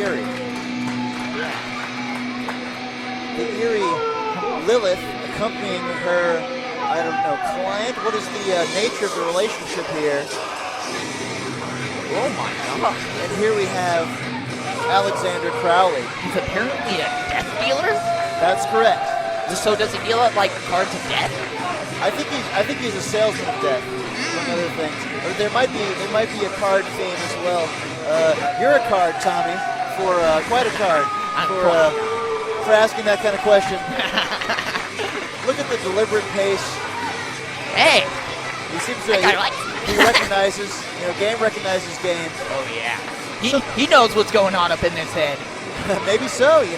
Eerie. The Eerie Lilith accompanying her, I don't know, client? What is the nature of the relationship here? Oh my god. And here we have Alexander Crowley. He's apparently a death dealer? That's correct. So does he deal out like cards of death? I think he's a salesman of death, among other things. Or there might be a card theme as well. You're a card, Tommy, for quite a card for asking that kind of question. Look at the deliberate pace. Hey, He seems to he recognizes, game recognizes game. Oh yeah. He knows what's going on up in his head. Maybe so, He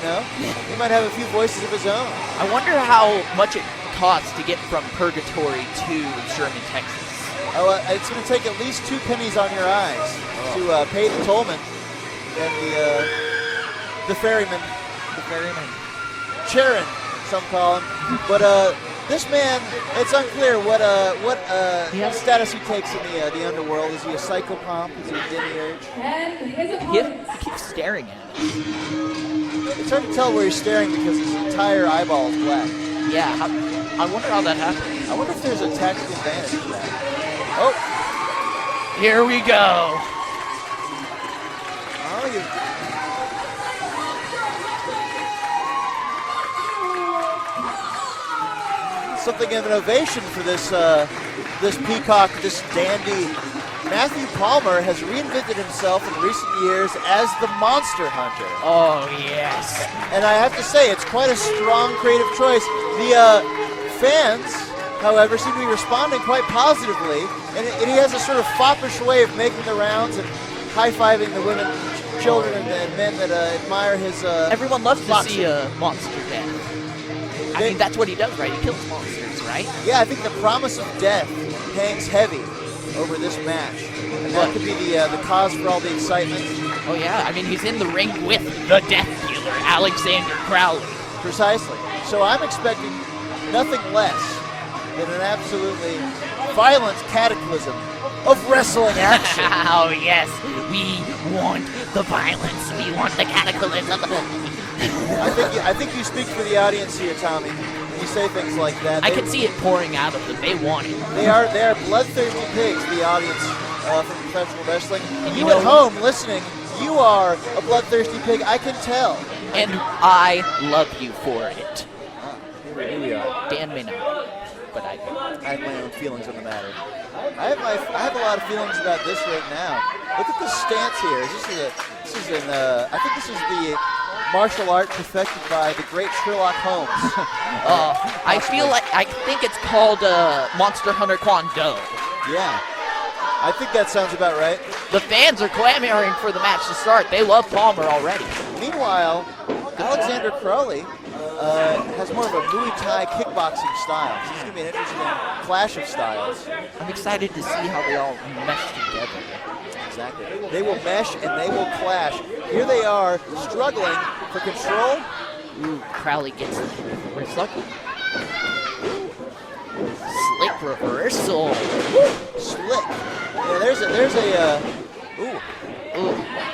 might have a few voices of his own. I wonder how much it costs to get from Purgatory to Sherman, Texas. Oh, it's going to take at least 2 pennies on your eyes to pay the tollman and the ferryman. The ferryman. Charon, some call him. But this man, it's unclear what status he takes in the underworld. Is he a psychopomp? Is he a demiurge? He keeps staring at him. It's hard to tell where he's staring because his entire eyeball is black. Yeah, I wonder how that happened. I wonder if there's a tactical advantage to that. Oh! Here we go. Oh, something of an ovation for this peacock, this dandy. Matthew Palmer has reinvented himself in recent years as the Monster Hunter. Oh, yes. And I have to say, it's quite a strong creative choice. The fans, however, seem to be responding quite positively, and he has a sort of foppish way of making the rounds and high-fiving the women, children, and men that admire his Everyone loves boxing. to see a monster death. I mean, that's what he does, right? He kills monsters, right? Yeah, I think the promise of death hangs heavy over this match. And that could be the cause for all the excitement. Oh, yeah. I mean, he's in the ring with the death dealer, Alexander Crowley. Precisely. So I'm expecting nothing less than an absolutely violent cataclysm of wrestling action. Oh, yes. We want the violence. We want the cataclysm. I think you speak for the audience here, Tommy. You say things like that. I can see it pouring out of them. They want it. They are bloodthirsty pigs, the audience from professional wrestling. And you at home listening, you are a bloodthirsty pig, I can tell. And I love you for it. Here we are. Dan may not, but I do. I have my own feelings on the matter. I have a lot of feelings about this right now. Look at the stance here. I think this is the martial art perfected by the great Sherlock Holmes. I think it's called Monster Hunter Kwon Do. Yeah, I think that sounds about right. The fans are clamoring for the match to start. They love Palmer already. Meanwhile, Alexander Crowley has more of a Muay Thai kickboxing style. So it's going to be an interesting clash of styles. I'm excited to see how they all mesh together. Exactly. They will mesh and they will clash. Here they are struggling for control. Ooh, Crowley gets the result. Slick reversal. Slick. Yeah, there's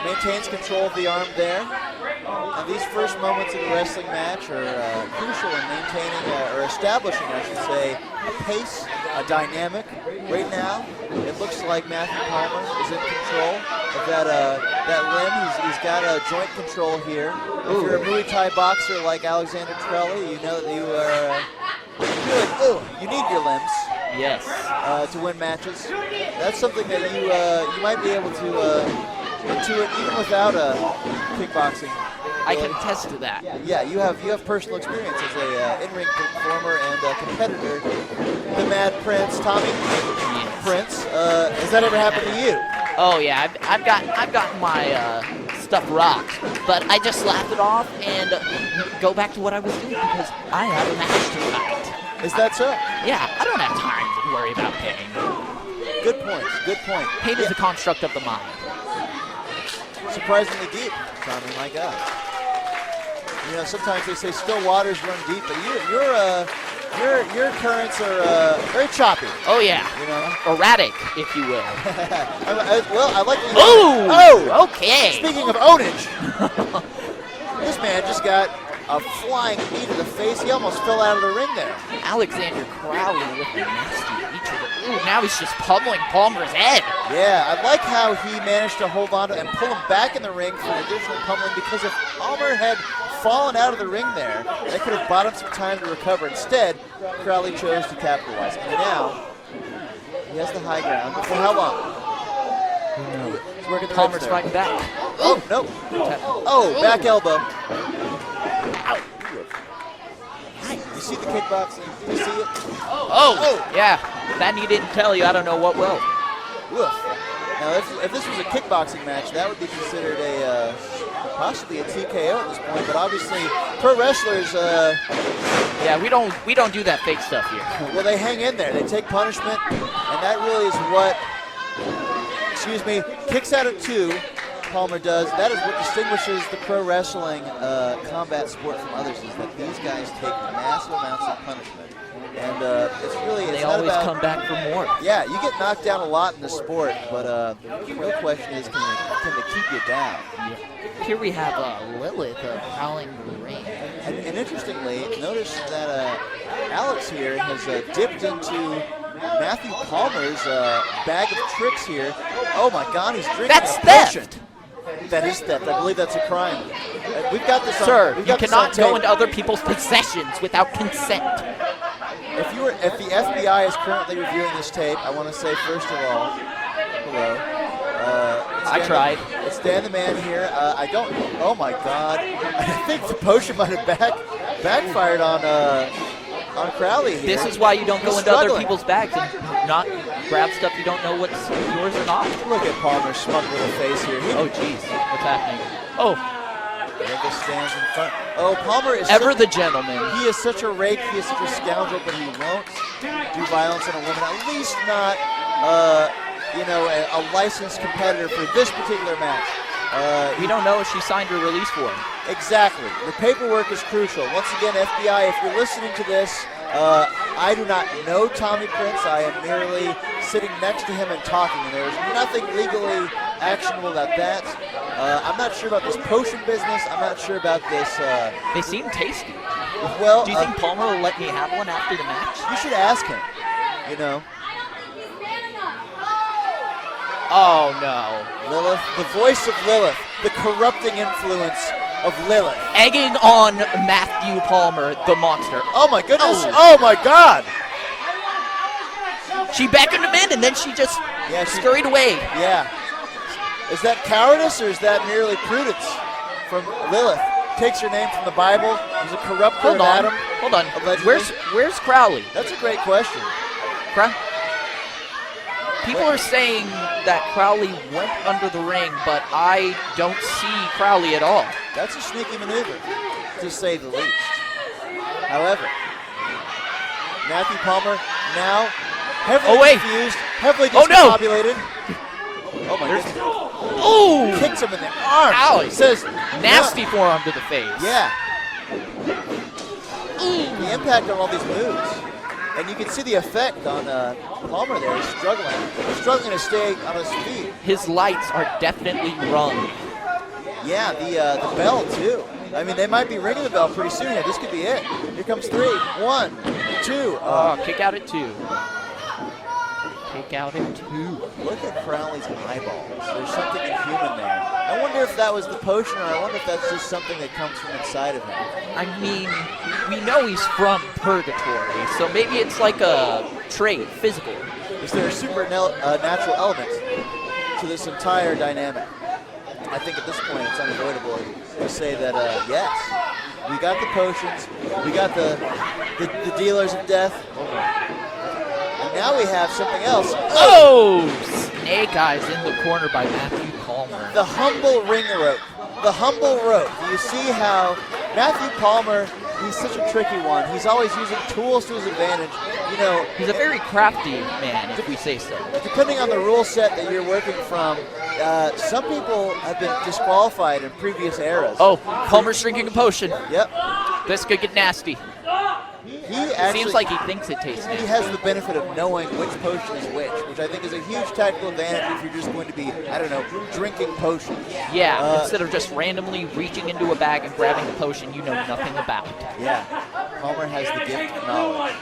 maintains control of the arm there. And these first moments of the wrestling match are crucial in maintaining or establishing, I should say, a pace, a dynamic. Right now, it looks like Matthew Palmer is in control of that limb. He's got a joint control here. If you're a Muay Thai boxer like Alexander Crowley, you know that you are you need your limbs. Yes. To win matches. That's something that you might be able to intuit even without a kickboxing. I can attest to that. Yeah, you have personal experience as a in-ring performer and competitor. The Mad Prince, Tommy. Yes. Prince. Has that ever happened to you? Oh yeah, I've gotten my stuff rocked, but I just laugh it off and go back to what I was doing because I have a match tonight. Is that so? Yeah, I don't have time to worry about pain. Good point. Good point. Pain is a construct of the mind. Surprisingly deep, Tommy. My God. You know, sometimes they say still waters run deep, but Your currents are very choppy. Oh yeah. You know. Erratic, if you will. Well, I like the. Oh. Okay. Speaking of ownage, this man just got a flying knee to the face. He almost fell out of the ring there. Alexander Crowley with a nasty knee to the. Ooh, now he's just pummeling Palmer's head. Yeah, I like how he managed to hold on to and pull him back in the ring for an additional pummeling, because if Palmer had fallen out of the ring there, they could have bought him some time to recover. Instead, Crowley chose to capitalize. And now, he has the high ground. For how long? He's working the Palmer's ropes there. fighting back. Oh, no. Oh, back elbow. Ow. You see the kickboxing? You see it? Oh, yeah. That he didn't tell you. I don't know what will. Woof. Now, if this was a kickboxing match, that would be considered a possibly a TKO at this point. But obviously, pro wrestlers. Yeah, we don't do that fake stuff here. Well, they hang in there. They take punishment, and that really is what. Excuse me. Kicks out at 2. Palmer does. That is what distinguishes the pro wrestling combat sport from others, is that these guys take massive amounts of punishment. And it's really, it's they not always about, come back for more. Yeah, you get knocked down a lot in the sport, but the real question is, can they keep you down? Yeah. Here we have Lilith prowling the ring. And interestingly, notice that Alex here has dipped into Matthew Palmer's bag of tricks here. Oh my God, he's drinking That's a potion. theft. That is theft. I believe that's a crime. We've got this on, Sir, we've you got this on cannot go tape. into other people's possessions without consent. If the FBI is currently reviewing this tape, I want to say first of all, hello. I tried. It's Dan the Man here. I don't. Oh my God! I think the potion might have backfired on Crowley here. This is why you don't go He's into other struggling. people's bags and not grab stuff you don't know what's yours or not. Look at Palmer's smug little face here. Oh, jeez. What's happening? Oh, He stands in front. Oh, Palmer is ever such, the gentleman. He is such a rake. He is such a scoundrel, but he won't do violence on a woman. At least not, a licensed competitor for this particular match. We don't know if she signed her release form. Exactly. The paperwork is crucial. Once again, FBI, if you're listening to this, I do not know Tommy Prince. I am merely sitting next to him and talking, and there is nothing legally actionable about that. I'm not sure about this potion business. I'm not sure about this. They seem tasty. Well, Do you think Palmer will let me have one after the match? you should ask him. You know, Oh, no. Lilith, the voice of Lilith, the corrupting influence of Lilith. Egging on Matthew Palmer, the monster. Oh my goodness! Oh. Oh my God! She beckoned him in, and then she just Yeah, she- scurried away. Yeah. Is that cowardice or is that merely prudence from Lilith? Takes her name from the Bible. He's a corrupter Hold of on. Adam. Hold on. Allegedly. Where's Crowley? That's a great question. People are saying that Crowley went under the ring, but I don't see Crowley at all. That's a sneaky maneuver, to say the least. However, Matthew Palmer now heavily confused, heavily Oh, no. discombobulated. Oh my goodness. Ooh! Kicks him in the arm. Ow. Says, Nasty forearm to the face. yeah. The impact on all these moves. And you can see the effect on Palmer there. He's struggling to stay on his feet. His lights are definitely rung. Yeah, the bell too. I mean, they might be ringing the bell pretty soon here. This could be it. Here comes 3, 1, 2. Kick out at 2. Kick out at 2. Look at Crowley's eyeballs. There's something inhuman there. I wonder if that was the potion, or I wonder if that's just something that comes from inside of him. I mean, we know he's from purgatory, so maybe it's like a trait, physical. Is there a supernatural element to this entire dynamic? I think at this point it's unavoidable to say that, yes. We got the potions. We got the dealers of death. And now we have something else. Oh! Snake eyes in the corner by Matthew Palmer. The humble ring rope. The humble rope. You see how Matthew Palmer, he's such a tricky one. He's always using tools to his advantage. You know, He's a very crafty man, if we say so. depending on the rule set that you're working from, some people have been disqualified in previous eras. Oh, Palmer's drinking a potion. Yep. This could get nasty. He actually Seems like he thinks it tastes he nasty. has the benefit of knowing which potion is which I think is a huge tactical advantage if you're just going to be, I don't know, drinking potions. Yeah, instead of just randomly reaching into a bag and grabbing a potion you know nothing about. Yeah, Palmer has the gift of knowledge.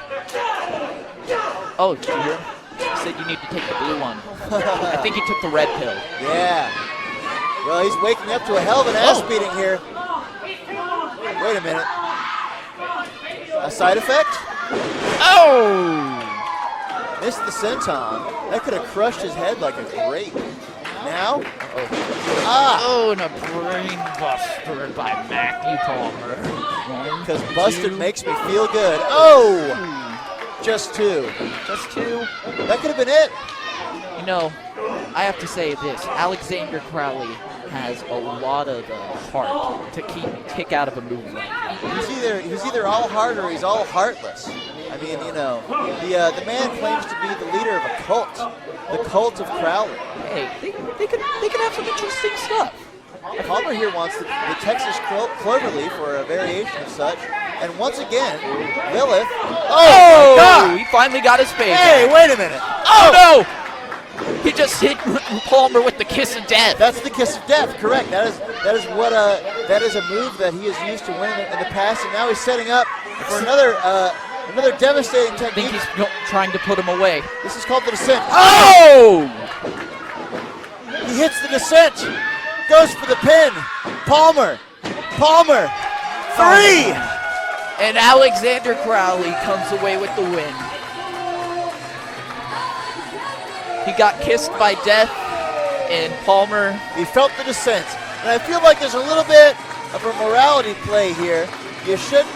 Oh, did you hear him? He said you need to take the blue one. I think he took the red pill. Yeah. Well, he's waking up to a hell of an ass beating here. Wait a minute. A side effect? Oh! Missed the senton. That could have crushed his head like a grape. Now? Oh, and a brain buster by Matthew Palmer. Because busted makes me feel good. Oh! Just two. Just two. That could have been it. You know, I have to say this. Alexander Crowley has a lot of heart to kick out of a move like that. He's either all heart or he's all heartless. I mean, you know, the man claims to be the leader of a cult, the cult of Crowley. Hey, they could have some interesting stuff. Palmer here wants the Texas cloverleaf or a variation of such. And once again, Lilith. Oh, my God! He finally got his face. Hey, wait a minute. Oh, no! He just hit Palmer with the kiss of death. That's the kiss of death, correct. That is a move that he has used to win in the past, and now he's setting up for another devastating I technique. think he's trying to put him away. This is called the descent. Oh! He hits the descent. Goes for the pin. Palmer. 3. And Alexander Crowley comes away with the win. He got kissed by death, and Palmer. He felt the descent. And I feel like there's a little bit of a morality play here. You shouldn't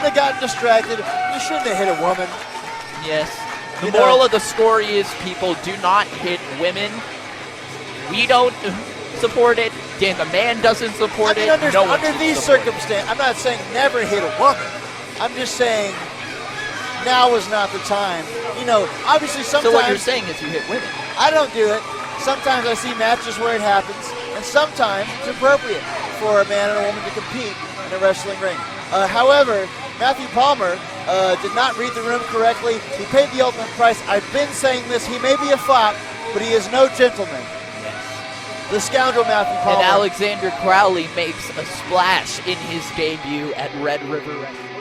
have gotten distracted. You shouldn't have hit a woman. Yes. The moral of the story is people do not hit women. We don't support it. Dan the man doesn't support it. Under No one these support it. circumstances, I'm not saying never hit a woman. I'm just saying now is not the time. You know, obviously sometimes. So what you're saying is you hit women. I don't do it. Sometimes I see matches where it happens, and sometimes it's appropriate for a man and a woman to compete in a wrestling ring. However, Matthew Palmer did not read the room correctly. He paid the ultimate price. I've been saying this. He may be a fop, but he is no gentleman. The scoundrel Matthew Palmer. And Alexander Crowley makes a splash in his debut at Red River Wrestling.